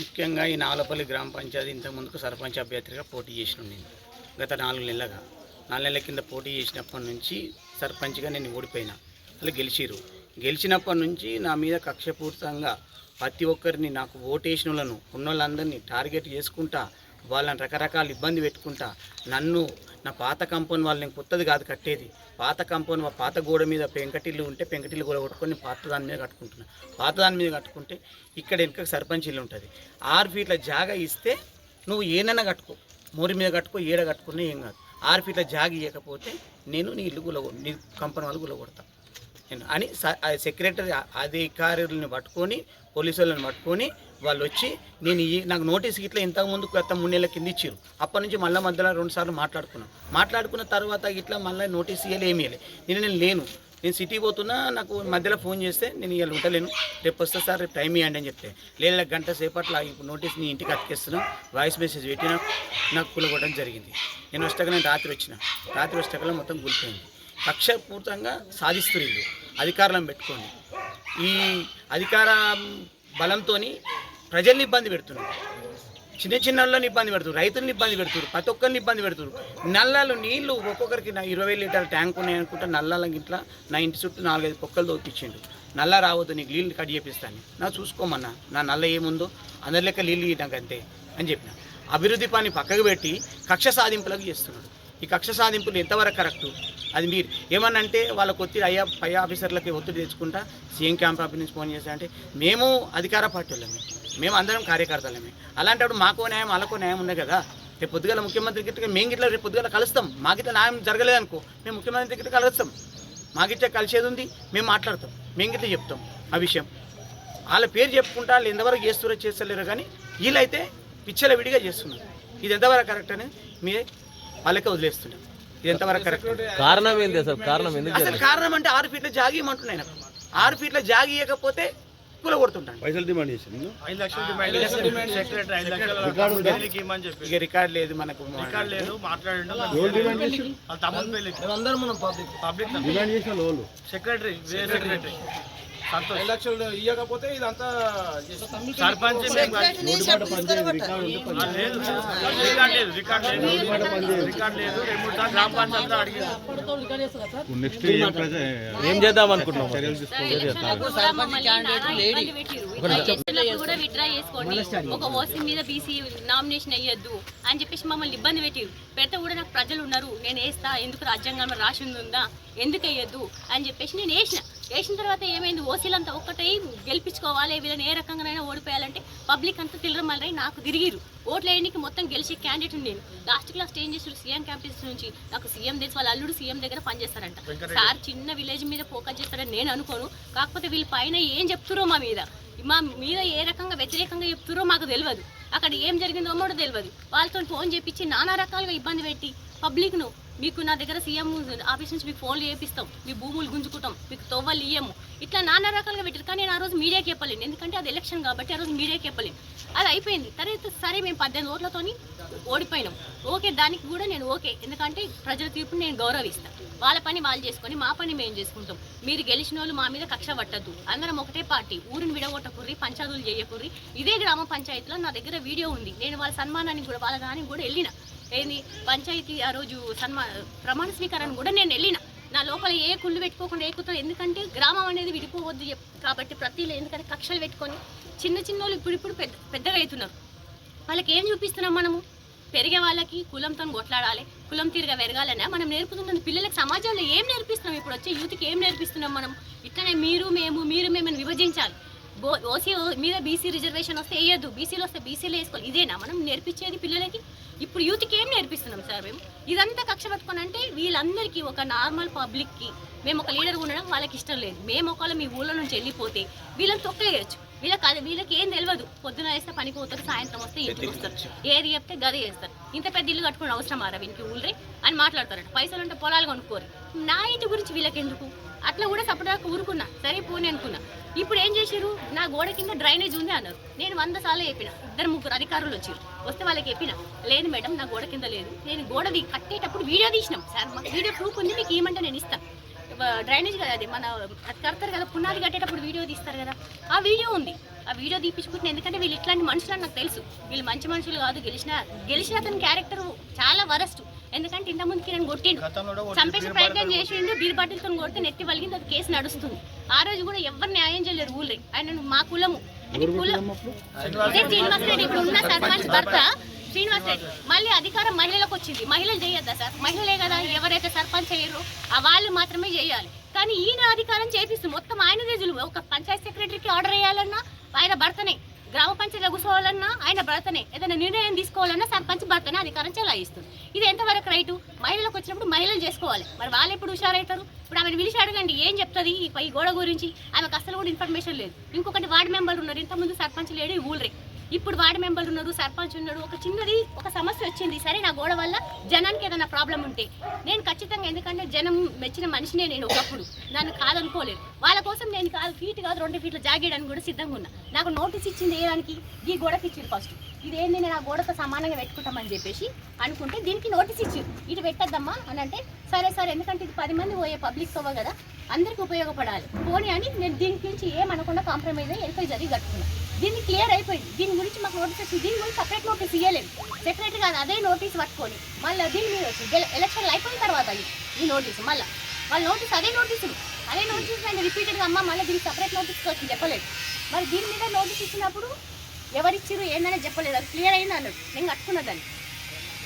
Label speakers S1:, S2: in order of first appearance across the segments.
S1: ముఖ్యంగా ఈ నావలపల్లి గ్రామ పంచాయతీ ఇంతకుముందుకు సర్పంచ్ అభ్యర్థిగా పోటీ చేసిన నేను గత 4 నెలల కింద పోటీ చేసినప్పటి నుంచి సర్పంచ్గా నేను ఓడిపోయినా. అలా గెలిచినప్పటి నుంచి నా మీద కక్షపూరితంగా ప్రతి ఒక్కరిని నాకు ఓటేసిన వాళ్ళను ఉన్నోళ్ళందరినీ టార్గెట్ చేసుకుంటా వాళ్ళని రకరకాల ఇబ్బంది పెట్టుకుంటా నన్ను నా పాత కంపౌండ్ వాళ్ళని కొత్తది కాదు కట్టేది, పాత కంపౌండ్ పాత గోడ మీద పెంకటిల్లు ఉంటే పెంకటిల్లు గోడ కొట్టుకొని పాత దాని మీద కట్టుకుంటున్నా. పాత దాని మీద కట్టుకుంటే ఇక్కడ వెనుక సర్పంచ్ ఇల్లు ఉంటుంది, 6 ఫీట్ల జాగా ఇస్తే నువ్వు ఏనైనా కట్టుకో, మోరి మీద కట్టుకో, ఏడ కట్టుకున్నా ఏం కాదు. 6 ఫీట్ల జాగా ఇవ్వకపోతే నేను నీ ఇల్లు నీ కంపెనీ వాళ్ళు గుల్లగొడతా అని సెక్రటరీ అధికారులను పట్టుకొని పోలీసు వాళ్ళని పట్టుకొని వాళ్ళు వచ్చి నాకు నోటీస్ ఇట్లా ఇంతకుముందు గత 3 నెలల కింద ఇచ్చారు. అప్పటి నుంచి మధ్యలో 2 సార్లు మాట్లాడుకున్న తర్వాత ఇట్లా మళ్ళీ నోటీస్ ఇవ్వాలి ఏమి ఇవ్వాలి. నేను సిటీ పోతున్నా, నాకు మధ్యలో ఫోన్ చేస్తే నేను ఇవాళ ఉండలేను, రేపు వస్తే సార్ రేపు టైం ఇవ్వండి అని చెప్తే లేదా గంట సేపట్లో ఇప్పుడు నోటీస్ నీ ఇంటికి అతికిస్తున్నా వాయిస్ మెసేజ్ పెట్టినా నాకు కూలగొట్టడం జరిగింది. నేను రాత్రి వచ్చాక మొత్తం కూలిపోయింది. కక్షపూర్తంగా సాధిస్తున్నారు అధికారులను పెట్టుకొని. ఈ అధికార బలంతో ప్రజల్ని ఇబ్బంది పెడుతున్నారు, చిన్న వాళ్ళని ఇబ్బంది పెడుతున్నారు, రైతులను ఇబ్బంది పెడుతున్నారు, ప్రతి ఒక్కరిని ఇబ్బంది పెడుతున్నారు. నల్లాలు నీళ్లు ఒక్కొక్కరికి 20 లీటర్ల ట్యాంక్ ఉన్నాయనుకుంటా నల్లాల ఇంట్లో నా ఇంటి చుట్టూ 4-5 పొక్కలు తోపించిండు. నల్ల రావద్దు, నీకు నీళ్ళు కట్ చేపిస్తాను, నా చూసుకోమన్నా, నా నల్ల ఏముందో అందరి లెక్క నీళ్ళు నాకు అంతే అని చెప్పిన. అభివృద్ధి పని పక్కకు పెట్టి కక్ష సాధింపులకు చేస్తున్నాడు. ఈ కక్ష సాధింపులు ఎంతవరకు కరెక్టు? అది మీరు ఏమన్నంటే వాళ్ళకు ఒత్తిడి పై ఆఫీసర్లకి ఒత్తిడి తెచ్చుకుంటా సీఎం క్యాంప్ ఆఫీస్ నుంచి ఫోన్ చేస్తా అంటే మేము అధికార పార్టీ వాళ్ళమే, మేము అందరం కార్యకర్తలమే, అలాంటప్పుడు మాకో న్యాయం వాళ్ళకో న్యాయం ఉన్నాయి కదా. రేపు పొద్దుగల ముఖ్యమంత్రి గిట్ట మేము గిట్ల రేపు పొద్దుగల కలుస్తాం, మాకిట్లా న్యాయం జరగలేదనుకో మేము ముఖ్యమంత్రి గిట్ట కలుస్తాం, మాకిట్లా కలిసేది ఉంది, మేము మాట్లాడతాం, మేము గిట్ల చెప్తాం ఆ విషయం. వాళ్ళ పేరు చెప్పుకుంటా వాళ్ళు ఎంతవరకు చేస్తలేరు, కానీ వీళ్ళైతే పిచ్చల విడిగా చేస్తున్నారు. ఇది ఎంతవరకు కరెక్ట్ అని మీరే వాళ్ళకే వదిలేస్తున్నారు. ఇది ఎంతవరకు కరెక్ట్?
S2: కారణం ఏంటి అసలు?
S1: కారణం అంటే 6 ఫీట్ల జాగి ఇవ్వమంటున్నాయి నాకు. 6 ఫీట్ల జాగి ఇవ్వకపోతే కూల కొడుతుంటాను.
S3: పైసలు డిమాండ్ చేసింది,
S1: 5 లక్షలు ఇక రికార్డ్ లేదు, మనకు రికార్డ్ లేదు. సెక్రటరీ
S3: సంతోష్ 5 లక్షలు ఇవ్వకపోతే ఇదంతా
S1: సర్పంచ్
S2: ఏం చేద్దాం అనుకుంటున్నాం?
S4: కూడా విత్డ్రా చేసుకోండి, ఒక ఓసీ మీద బీసీ నామినేషన్ అయ్యొద్దు అని చెప్పేసి మమ్మల్ని ఇబ్బంది పెడితే కూడా నాకు ప్రజలు ఉన్నారు, నేను వేస్తా, ఎందుకు రాజ్యాంగంలో రాసి ఉందా, ఎందుకు వేయొద్దు అని చెప్పేసి నేను వేసిన తర్వాత ఏమైంది, ఓసీలంతా ఒక్కటే గెలిపించుకోవాలి, వీళ్ళని ఏ రకంగానైనా ఓడిపోయాలంటే పబ్లిక్ అంతా తిరగమల్లరై నాకు తిరిగిరు. ఓట్లు వేయడానికి మొత్తం గెలిచే క్యాండిడేట్ నేను లాస్ట్ క్లాస్ ఏం చేస్తారు, సీఎం క్యాంపస్ నుంచి నాకు సీఎం తెలిసి వాళ్ళ అల్లుడు సీఎం దగ్గర పనిచేస్తారంట. సార్ చిన్న విలేజ్ మీద ఫోకస్ చేస్తారని నేను అనుకోను, కాకపోతే వీళ్ళ పైన ఏం చెప్తురో మా మీద ఏ రకంగా వ్యతిరేకంగా చెప్తురో మాకు తెలియదు, అక్కడ ఏం జరిగిందో కూడా తెలియదు. వాళ్ళతో ఫోన్ చేపించి నానా రకాలుగా ఇబ్బంది పెట్టి పబ్లిక్ను మీకు నా దగ్గర సీఎం ఆఫీస్ నుంచి మీకు ఫోన్లు చేపిస్తాం, మీ భూములు గుంజుకుంటాం, మీకు తొవ్వలు ఇయ్యము, ఇట్లా నానా రకాలుగా పెట్టారు. కానీ నేను ఆ రోజు మీడియాకి చెప్పలేను, ఎందుకంటే అది ఎలక్షన్ కాబట్టి ఆ రోజు మీడియాకి చెప్పలేను. అది అయిపోయింది. తర్వాత సరే మేము 18 ఓట్లతో ఓడిపోయినాం, ఓకే, దానికి కూడా నేను ఓకే, ఎందుకంటే ప్రజల తీర్పుని నేను గౌరవిస్తాను. వాళ్ళ పని వాళ్ళు చేసుకొని మా పని మేము చేసుకుంటాం. మీరు గెలిచిన వాళ్ళు మా మీద కక్ష పట్టద్దు, అందరం ఒకటే పార్టీ, ఊరిని విడగొట్టకుర్రి, పంచాయతీలు చేయకుర్రి. ఇదే గ్రామ పంచాయతీలో నా దగ్గర వీడియో ఉంది, నేను వాళ్ళ సన్మానానికి కూడా వాళ్ళ దానికి కూడా వెళ్ళిన. ఏంది పంచాయతీ ఆ రోజు ప్రమాణ స్వీకారాన్ని కూడా నేను వెళ్ళిన. నా లోపల ఏ కుళ్ళు పెట్టుకోకుండా ఎక్కుతాను, ఎందుకంటే గ్రామం అనేది విడిపోవద్దు కాబట్టి ప్రతిలో, ఎందుకంటే కక్షలు పెట్టుకొని చిన్న వాళ్ళు ఇప్పుడు పెద్దగా అవుతున్నారు. వాళ్ళకి ఏం చూపిస్తున్నాం మనము? పెరిగే వాళ్ళకి కులంతో కొట్లాడాలి, కులం తీరుగా పెరగాలనే మనం నేర్పుతున్నాం. పిల్లలకి సమాజంలో ఏం నేర్పిస్తున్నాం? ఇప్పుడు వచ్చే యూత్కి ఏం నేర్పిస్తున్నాం మనం? ఇట్లనే మీరు మేము విభజించాలి. ఓసీ మీద బీసీ రిజర్వేషన్ వస్తే వేయద్దు, బీసీలో వస్తే బీసీలో వేసుకోవాలి. ఇదేనా మనం నేర్పించేది పిల్లలకి? ఇప్పుడు యూత్కి ఏం నేర్పిస్తున్నాం సార్ మేము? ఇదంతా కక్ష పట్టుకొని అంటే వీళ్ళందరికీ ఒక నార్మల్ పబ్లిక్కి మేము ఒక లీడర్ ఉండడం వాళ్ళకి ఇష్టం లేదు. మేము ఒకవేళ మీ ఊళ్ళో నుంచి వెళ్ళిపోతే వీళ్ళని తొక్కేయచ్చు. వీళ్ళకి ఏం తెలియదు, పొద్దున వేస్తే పనికి పోతారు, సాయంత్రం వస్తే ఇంటికి వస్తారు, ఏది చెప్తే గది చేస్తారు. ఇంత పెద్ద ఇల్లు కట్టుకుని అవసరం ఆరా వీనికి ఊళ్ళే అని మాట్లాడతారంట. పైసలు అంటే పొలాలు కొనుక్కోరు. నా ఇంటి గురించి వీళ్ళకి ఎందుకు అట్లా కూడా సపోర్ట్ ఊరుకున్నా, సరే పోనీ అనుకున్నా. ఇప్పుడు ఏం చేశారు, నా గోడ కింద డ్రైనేజ్ ఉంది అన్నారు. నేను 100 సార్లు చెప్పిన, 2-3 అధికారులు వచ్చారు, వస్తే వాళ్ళకి చెప్పిన, లేదు మేడం నా గోడ కింద లేదు, నేను గోడది కట్టేటప్పుడు వీడియో తీసినాం సార్, మాకు వీడియో ప్రూఫ్ ఉంది, మీకు ఏమంటే నేను ఇస్తాను. డ్రైనేజ్ కదా అది మన అది కడతారు కదా, పునాది కట్టేటప్పుడు వీడియో తీస్తారు కదా, ఆ వీడియో ఉంది. ఆ వీడియో తీపించుకుంటున్నా, ఎందుకంటే వీళ్ళు ఇట్లాంటి మనుషులు నాకు తెలుసు, వీళ్ళు మంచి మనుషులు కాదు. గెలిచిన అతని క్యారెక్టర్ చాలా వరస్ట్. ఎందుకంటే ఇంతకుముందుకి నేను కొట్టిండు, చంపేసే ప్రయత్నం చేసిండు, బీర్ బాటిల్తో కొడితే నెత్తి వలిగింది, అది కేసు నడుస్తుంది. ఆ రోజు కూడా ఎవరు న్యాయం చేయలేరు ఊళ్ళో. ఆయన మా కులము శ్రీనివాస్ రెడ్డి, ఇప్పుడు ఉన్న సర్పంచ్ భర్త శ్రీనివాస్ రెడ్డి. మళ్ళీ అధికారం మహిళలకు వచ్చింది, మహిళలు చేయొద్దా సార్? మహిళలే కదా, ఎవరైతే సర్పంచ్ అయ్యారో వాళ్ళు మాత్రమే చేయాలి. కానీ ఈయన అధికారం చేపిస్తుంది, మొత్తం ఆయన నిధులు. ఒక పంచాయత్ సెక్రటరీకి ఆర్డర్ వేయాలన్నా ఆయన భర్తనే, గ్రామ పంచాయతీలో కూర్చోవాలన్నా ఆయన భర్తనే, ఏదైనా నిర్ణయం తీసుకోవాలన్నా సర్పంచ్ భర్తనే అధికారం చెలాయిస్తుంది. ఇది ఎంతవరకు రైతు? మహిళలకు వచ్చినప్పుడు మహిళలు చేసుకోవాలి, మరి వాళ్ళు ఎప్పుడు హుషారవుతారు? ఇప్పుడు ఆమెను పిలిచి అడగండి ఏం చెప్తుంది ఈ గోడ గురించి, ఆమెకు అసలు కూడా ఇన్ఫర్మేషన్ లేదు. ఇంకొకటి వార్డు మెంబర్లు ఉన్నారు, ఇంతకుముందు సర్పంచ్ లేడు ఈ ఊళ్ళే, ఇప్పుడు వార్డు మెంబర్లు ఉన్నారు, సర్పంచ్ ఉన్నాడు. ఒక చిన్నది ఒక సమస్య వచ్చింది, సరే నా గోడ వల్ల జనానికి ఏదైనా ప్రాబ్లం ఉంటే నేను ఖచ్చితంగా, ఎందుకంటే జనం మెచ్చిన మనిషినే నేను, ఒకప్పుడు నన్ను కాదనుకోలేదు. వాళ్ళ కోసం నేను ఫీట్ కాదు 2 ఫీట్ల జాగేయడానికి కూడా సిద్ధంగా ఉన్నా. నాకు నోటీస్ ఇచ్చింది వేయడానికి ఈ గోడకి ఇచ్చింది ఫస్ట్, ఇదేంది నేను ఆ గోడతో సమానంగా పెట్టుకుంటామని చెప్పేసి అనుకుంటే దీనికి నోటీస్ ఇచ్చింది, ఇటు పెట్టద్దమ్మా అని అంటే సరే సార్, ఎందుకంటే ఇది 10 మంది పోయే పబ్లిక్ సోవ కదా, అందరికి ఉపయోగపడాలి పోనీ అని నేను దీని గురించి ఏమనకుండా కాంప్రమైజ్ అయ్యి ఎల్పై జరిగి కట్టుకున్నాను. దీన్ని క్లియర్ అయిపోయింది, దీని గురించి మాకు నోటీస్ వచ్చింది. దీని గురించి సపరేట్ నోటీస్ ఇవ్వలేదు, సెపరేట్ కాదు అదే నోటీస్ పట్టుకొని మళ్ళీ దీని మీద వచ్చింది. ఎలక్షన్లు అయిపోయిన తర్వాత ఈ నోటీసు మళ్ళీ వాళ్ళ నోటీస్ అదే నోటీసు నేను రిపీటెడ్గా అమ్మ మళ్ళీ దీనికి సపరేట్ నోటీస్ వచ్చి చెప్పలేదు. మరి దీని మీద నోటీస్ ఇచ్చినప్పుడు ఎవరిచ్చిరు ఏందని చెప్పలేదు, అది క్లియర్ అయింది అన్నాడు, నేను కట్టుకున్నదాన్ని.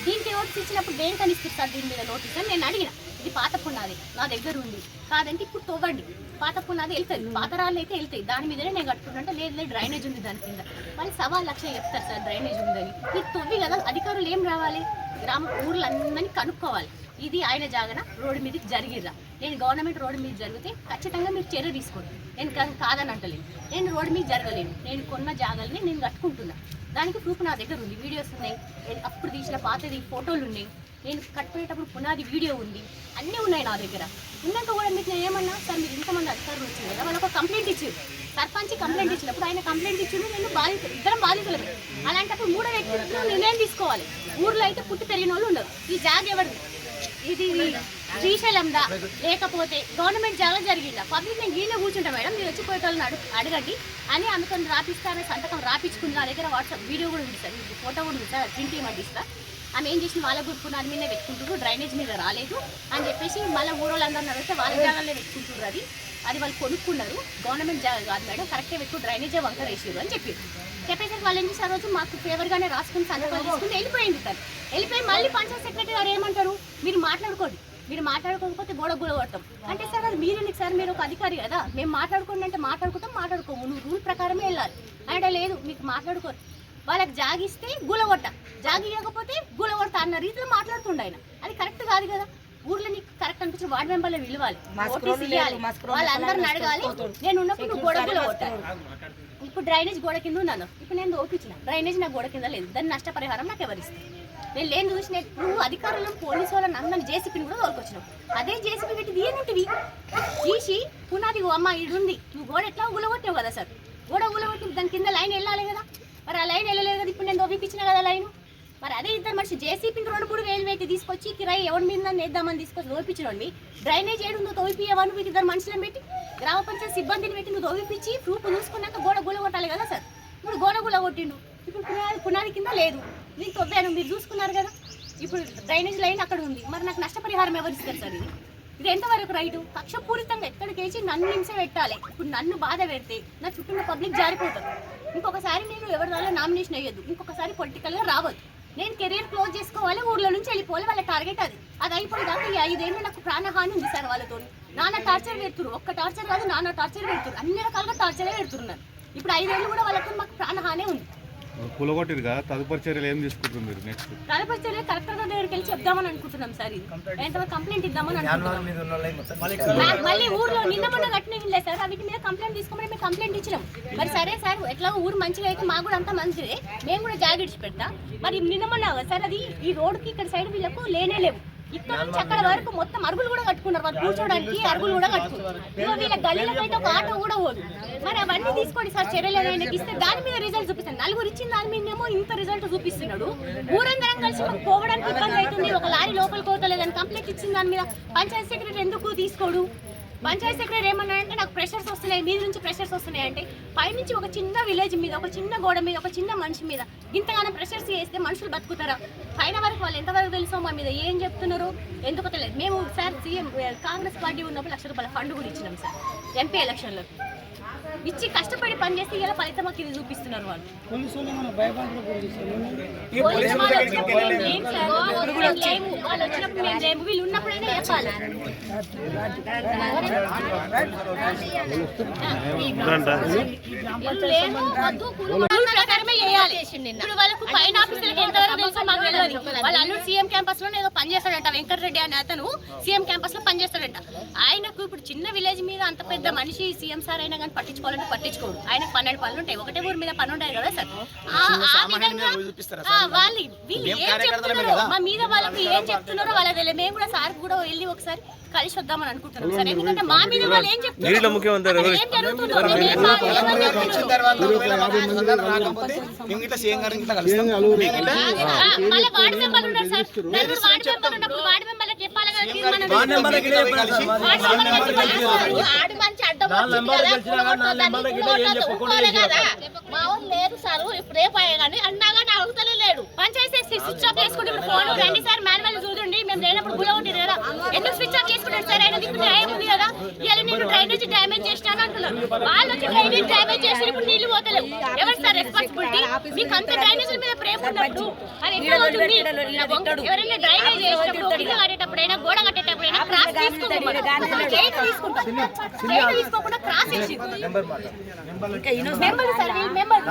S4: దీనికి నోటీస్ ఇచ్చినప్పుడు దేనికని ఇస్తారు సార్ దీని మీద నోటీస్ అని నేను అడిగిన. ఇది పాత పునాది నా దగ్గర ఉంది కాదంటే ఇప్పుడు తవ్వండి, పాత పునాది వెళ్తుంది, పాత రాళ్ళు అయితే వెళ్తాయి, దాని మీదనే నేను కట్టుకుంటే లేదు డ్రైనేజ్ ఉంది దాని కింద. మళ్ళీ 1,00,000 చెప్తారు సార్ డ్రైనేజ్ ఉందని. ఇది తవ్వి కదా, అధికారులు ఏం రావాలి, గ్రామ ఊర్లందరినీ కనుక్కోవాలి, ఇది ఆయన జాగన రోడ్డు మీదకి జరిగిర్రా, నేను గవర్నమెంట్ రోడ్డు మీద జరిగితే ఖచ్చితంగా మీరు చర్య తీసుకోండి, నేను కాదని అంటలేను. నేను రోడ్డు మీద జరగలేను, నేను కొన్న జాగాలని నేను కట్టుకుంటున్నా, దానికి ప్రూఫ్ నా దగ్గర ఉంది, వీడియోస్ ఉన్నాయి, అప్పుడు తీసిన పాతది ఫోటోలు ఉన్నాయి, నేను కట్టుకునేటప్పుడు పునాది వీడియో ఉంది, అన్నీ ఉన్నాయి నా దగ్గర. ఉన్నాక కూడా మీకు నేను ఏమన్నా సార్, మీరు ఇంతమంది అధికారులు వచ్చింది కదా, వాళ్ళకి ఒక కంప్లైంట్ ఇచ్చారు, సర్పంచ్ కంప్లైంట్ ఇచ్చినప్పుడు ఆయన కంప్లైంట్ ఇచ్చిండు, నేను ఇద్దరం బాధితులమే. అలాంటప్పుడు 3వ వ్యక్తులు నిర్ణయం తీసుకోవాలి. ఊర్లో అయితే పుట్టి పెరిగిన వాళ్ళు ఉండరు. ఈ జాగ ఎవరిది, ఇది శ్రీశైలందా లేకపోతే గవర్నమెంట్ జాగా జరిగిందా? పబ్లిక్ నేను గీనే కూర్చుంటా మేడం, మీరు వచ్చి పోయేటోళ్ళని అడగండి అని అందుకని రాపిస్తానే సంతకం రాపించుకుని నా దగ్గర వాట్సాప్ వీడియో కూడా ఉంది సార్, మీకు ఫోటో కూడా ఉంది సార్, ప్రింట్ ఇవ్వండి ఇస్తా. ఆమె ఏం చేసిన వాళ్ళ గుర్తున్నది మీద పెట్టుకుంటారు, డ్రైనేజ్ మీద రాలేదు అని చెప్పేసి మళ్ళీ ఊరోళ్ళందరూ నడిస్తే వాళ్ళ జాగాలో పెట్టుకుంటారు. అది వాళ్ళు కొనుక్కున్నారు, గవర్నమెంట్ జాగా కాదు మేడం, కరెక్టే పెట్టు, డ్రైనేజే వంకర వేసారు అని చెప్పేసి వాళ్ళు ఏం చేశారు, రోజు మాకు ఫేవర్గానే రాసుకుని సంతకాలు తీసుకుని వెళ్ళిపోయింది సార్. వెళ్ళిపోయి మళ్ళీ పంచాయత్ సెక్రటరీ గారు ఏమంటారు, మీరు మాట్లాడుకోండి, మీరు మాట్లాడుకోకపోతే గోడ కొడతాం అంటే సార్ అది మీరెందుకు సార్, మీరు ఒక అధికారి కదా, మేము మాట్లాడుకోండి అంటే మాట్లాడుకోము, నువ్వు రూల్ ప్రకారమే వెళ్ళాలి అంటే లేదు మీకు మాట్లాడుకోరు. వాళ్ళకి జాగిస్తే గూలగొట్ట, జాగి ఇవ్వకపోతే గూలగొడతా అన్న రీతిలో మాట్లాడుతుండే ఆయన, అది కరెక్ట్ కాదు కదా. ఊర్లో నీకు కరెక్ట్ అనిపించిన వార్డు మెంబర్లు పిలవాలి, నోటీస్ ఇవ్వాలి, వాళ్ళందరిని అడగాలి, నేను ఉన్నప్పుడు నువ్వు గోడ కొట్టాలి. ఇప్పుడు డ్రైనేజ్ గోడ కింద ఉన్నాను, ఇప్పుడు నేను ఓపించిన డ్రైనేజ్ నా గోడ కింద లేదు, దాని నష్టపరిహారం నాకు ఎవరిస్తాను? నేను లేని చూసిన నువ్వు అధికారులను పోలీసు వాళ్ళని అందరిని జేసీపీని కూడా తోలుకొచ్చినావు, అదే జేసీపీ పెట్టి తీయనుంటివి తీసి పునాది అమ్మ ఇది ఉంది, నువ్వు గోడ ఎట్లా గులగొట్టావు కదా సార్, గోడ గులగొట్టి దాని కింద లైన్ వెళ్ళాలి కదా, మరి ఆ లైన్ వెళ్ళలేదు కదా, ఇప్పుడు నేను తోపించిన కదా లైన్. మరి అదే ఇద్దరు మనిషి జేసీపీని 2-3 వేలు పెట్టి తీసుకొచ్చి కిరాయి ఎవరి మీద నేద్దామని తీసుకొచ్చి తోపించండి, డ్రైనేజ్ ఏడు నువ్వు తోపియవా, నువ్వు ఇద్దరు మనుషులను పెట్టి గ్రామ పంచాయతీ సిబ్బందిని పెట్టి నువ్వు తోపించి ప్రూఫ్ చూసుకున్నాక గోడ గులగొట్టాలి కదా సార్. ఇప్పుడు గోడ గులగొట్టిండు, ఇప్పుడు పునాది కింద లేదు, నేను తవ్వాను మీరు చూసుకున్నారు కదా, ఇప్పుడు డ్రైనేజ్ లైన్ అక్కడ ఉంది, మరి నాకు నష్టపరిహారం ఎవరు ఇస్తారు సార్? ఇది ఎంతవరకు రైటు? కక్షపూరితంగా ఎక్కడికేసి నన్ను హింస పెట్టాలి, ఇప్పుడు నన్ను బాధ పెడితే నా చుట్టూ పబ్లిక్ జారిపోతారు. ఇంకొకసారి నేను ఎవరి వల్ల నామినేషన్ అయ్యొద్దు, ఇంకొకసారి పొలిటికల్గా రావద్దు, నేను కెరీర్ క్లోజ్ చేసుకోవాలి, ఊర్లో నుంచి వెళ్ళిపోవాలి, వాళ్ళ టార్గెట్ అది అయిపోయేదాకా ఈ 5 ఏళ్ళు నాకు ప్రాణహాని ఉంది సార్. వాళ్ళతో నాన్న టార్చర్ పెడుతున్నారు, ఒక్క టార్చర్ కాదు నాన్న టార్చర్ పెడుతున్నారు, అన్ని రకాలుగా టార్చరే పెడుతున్నారు. ఇప్పుడు 5 ఏళ్ళు కూడా వాళ్ళతో మాకు ప్రాణహానే ఉంది.
S5: కూలగొట్టిరుగా, తదుపరి చర్యలు ఏం తీసుకుంటారు మీరు నెక్స్ట్?
S4: తదుపరి చర్యలు కలెక్టర్ గారి దగ్గరికి వెళ్ళి చెప్దామని అనుకుంటున్నాం సార్, ఇది ఎంతవరకు కంప్లైంట్ ఇద్దామని అనుకుంటున్నాం. మళ్ళీ ఊర్లో నిన్న మొన్న కట్టిన సార్, వీటి మీద కంప్లైంట్ తీసుకోమని మేము కంప్లైంట్ ఇచ్చినాం. మరి సరే సార్, ఎట్లా ఊరు మంచిగా అయితే మాకు కూడా అంతా మంచిదే, మేము కూడా జాగ్రత్త పెడతాం. మరి నిన్న మొన్న సార్ అది ఈ రోడ్కి ఇక్కడ సైడ్ వీళ్ళకు లేనే లేవు, ఇక్కడ నుంచి అక్కడ వరకు మొత్తం అరుగులు కూడా కట్టుకున్నారు, వాళ్ళు కూర్చోడానికి అరుగులు కూడా కట్టుకున్నారు. ఇగో వీళ్ళ గల్లీలకైతే ఒక ఆటో కూడా పోదు. మరి అవన్నీ తీసుకోండి సార్, చర్యలు ఏమైనా ఇస్తే దాని మీద రిజల్ట్ చూపిస్తాను. నలుగురు ఇచ్చిన దాని మీదేమో ఇంత రిజల్ట్ చూపిస్తున్నాడు. ఊరందరం కలిసి మాకు పోవడానికి ఇబ్బంది అవుతుంది, ఒక లారీ లోపలికి పోతలేదని కంప్లైంట్ ఇచ్చిన దాని మీద పంచాయతీ సెక్రటరీ ఎందుకు తీసుకోడు? పంచాయతీ సెక్రటరీ ఏమన్నాడంటే నాకు ప్రెషర్స్ వస్తున్నాయి, మీద నుంచి ప్రెషర్స్ వస్తున్నాయి అంటే పైనుంచి ఒక చిన్న విలేజ్ మీద, ఒక చిన్న గోడ మీద, ఒక చిన్న మనిషి మీద ఇంతగానో ప్రెషర్స్ చేస్తే మనుషులు బతుకుతారా? పైన వరకు వాళ్ళు ఎంతవరకు తెలుసో మా మీద ఏం చెప్తున్నారు ఎందుకు తెలియదు. మేము సార్ సీఎం కాంగ్రెస్ పార్టీ ఉన్నప్పుడు ₹1,00,000 ఫండ్ కూడా ఇచ్చినాం సార్ ఎంపీ ఎలక్షన్లో ఇచ్చి కష్టపడి పనిచేస్తే ఇలా ఫలితం మాకు ఇది చూపిస్తున్నారు వాళ్ళు. వాళ్ళు వచ్చినప్పుడు మేము లేము, వీళ్ళు ఉన్నప్పుడైనా చెప్పాలి. ఇప్పుడు వాళ్ళకు పైన ఆఫీసులకి ఎంతవరకు తెలుసో మాకు తెలియదు. వాళ్ళ అల్లుడు సీఎం క్యాంపస్ లో ఏదో పనిచేస్తాడంట, వెంకటరెడ్డి అనే అతను సీఎం క్యాంపస్ లో పనిచేస్తాడంట. ఆయనకు ఇప్పుడు చిన్న విలేజ్ మీద అంత పెద్ద మనిషి సీఎం సార్ అయినా కానీ పట్టించుకోవాలంటే పట్టించుకోడు. ఆయనకు 12 పనులు ఉంటాయి, ఒకటే ఊరి మీద పని ఉంటాయి కదా సార్. ఆ విధంగా వాళ్ళు వీళ్ళు ఏం చెప్తున్నారో మా మీద వాళ్ళకి ఏం చెప్తున్నారో వాళ్ళకి తెలియదు. మేము కూడా సార్ కూడా వెళ్ళి ఒకసారి కలిసి వద్దామని అనుకుంటున్నాం సార్, ఎందుకంటే మా మీద వాళ్ళు ఏం చెప్తున్నారు,
S2: ముఖ్యమంత్రి
S4: ఏం జరుగుతుందో మేము ఏం మళ్ళీ వార్డు మెంబర్లు ఉన్నారు సార్, నలుగురు వార్డు మెంబర్లు ఉన్నప్పుడు వార్డు మెంబర్లకు చెప్పాలి కదా తీర్మానం. ఆడు మంచి అడ్డం మా వాళ్ళు లేరు సార్, ఇప్పుడు రేపాయే కానీ అన్నా కానీ అడుగుతలే లేడు. పంచాయతీ స్విచ్ ఆఫ్ చేసుకుంటే ఇప్పుడు ఫోన్ రండి సార్ మాన్యువల్ చూడండి, మేము లేనప్పుడు గుల ఉంటుంది కదా, ఎందుకు స్విచ్ ఆఫ్ చేసుకుంటారు సార్? ఆయన దిక్కు న్యాయం ఉంది కదా. ఇలా నేను డ్రైనేజ్ డ్యామేజ్ చేసినాను అంటున్నారు, వాళ్ళు వచ్చి డ్రైనేజ్ డ్యామేజ్ చేసి ఇప్పుడు నీళ్లు పోతలేవు. ఎవరు సార్ రెస్పాన్సిబిలిటీ? మీకు అంత డ్రైనేజ్ మీద ప్రేమ ఉన్నప్పుడు అది ఎట్లా అవుతుంది? ఎవరైనా డ్రైనేజ్ చేసినప్పుడు ఇల్లు కట్టేటప్పుడైనా గోడ కట్టేటప్పుడైనా క్రాస్ తీసుకుంటాం, తీసుకోకుండా క్రాస్ వేసి మెంబర్ సార్ మెంబర్